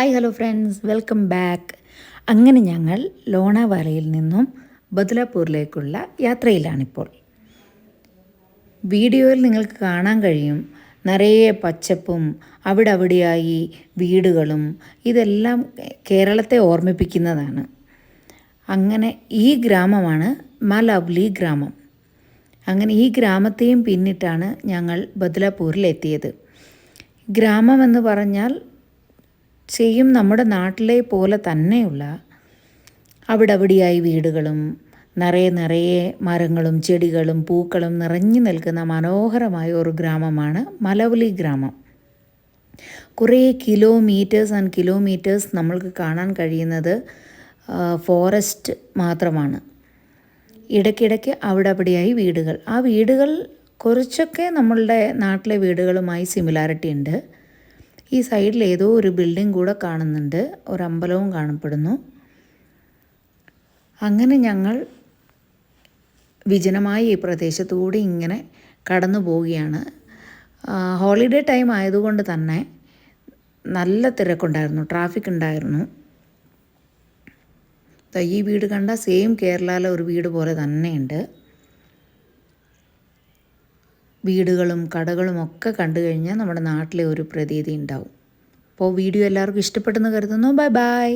Hi hello friends, welcome back. അങ്ങനെ ഞങ്ങൾ ലോണാവാലയിൽ നിന്നും ബദലാപൂരിലേക്കുള്ള യാത്രയിലാണിപ്പോൾ. വീഡിയോയിൽ നിങ്ങൾക്ക് കാണാൻ കഴിയും, നിറയെ പച്ചപ്പും അവിടെയായി വീടുകളും. ഇതെല്ലാം കേരളത്തെ ഓർമ്മിപ്പിക്കുന്നതാണ്. അങ്ങനെ ഈ ഗ്രാമമാണ് മലൗലി ഗ്രാമം. അങ്ങനെ ഈ ഗ്രാമത്തെയും പിന്നിട്ടാണ് ഞങ്ങൾ ബദലാപൂരിലെത്തിയത്. ഗ്രാമമെന്ന് പറഞ്ഞാൽ ചെയ്യും നമ്മുടെ നാട്ടിലെ പോലെ തന്നെയുള്ള അവിടെയായി വീടുകളും നിറയെ മരങ്ങളും ചെടികളും പൂക്കളും നിറഞ്ഞു നിൽക്കുന്ന മനോഹരമായ ഒരു ഗ്രാമമാണ് മലൗലി ഗ്രാമം. കുറേ കിലോമീറ്റേഴ്സ് ആൻഡ് കിലോമീറ്റേഴ്സ് നമ്മൾക്ക് കാണാൻ കഴിയുന്നത് ഫോറസ്റ്റ് മാത്രമാണ്. ഇടയ്ക്കിടയ്ക്ക് അവിടെയായി വീടുകൾ. ആ വീടുകൾ കുറച്ചൊക്കെ നമ്മളുടെ നാട്ടിലെ വീടുകളുമായി സിമിലാരിറ്റി ഉണ്ട്. ഈ സൈഡിൽ ഏതോ ഒരു ബിൽഡിംഗ് കൂടെ കാണുന്നുണ്ട്, ഒരു അമ്പലവും കാണപ്പെടുന്നു. അങ്ങനെ ഞങ്ങൾ വിജനമായ ഈ പ്രദേശത്തുകൂടി ഇങ്ങനെ കടന്നു പോവുകയാണ്. ഹോളിഡേ ടൈം ആയതുകൊണ്ട് തന്നെ നല്ല തിരക്കുണ്ടായിരുന്നു, ട്രാഫിക് ഉണ്ടായിരുന്നു. ഈ വീട് കണ്ട സെയിം കേരളയിലെ ഒരു വീട് പോലെ തന്നെയുണ്ട്. വീടുകളും കടകളും ഒക്കെ കണ്ടു കഴിഞ്ഞാൽ നമ്മുടെ നാട്ടിലെ ഒരു പ്രതീതി ഉണ്ടാവും. അപ്പോൾ വീഡിയോ എല്ലാവർക്കും ഇഷ്ടപ്പെട്ടെന്ന് കരുതുന്നു. Bye bye.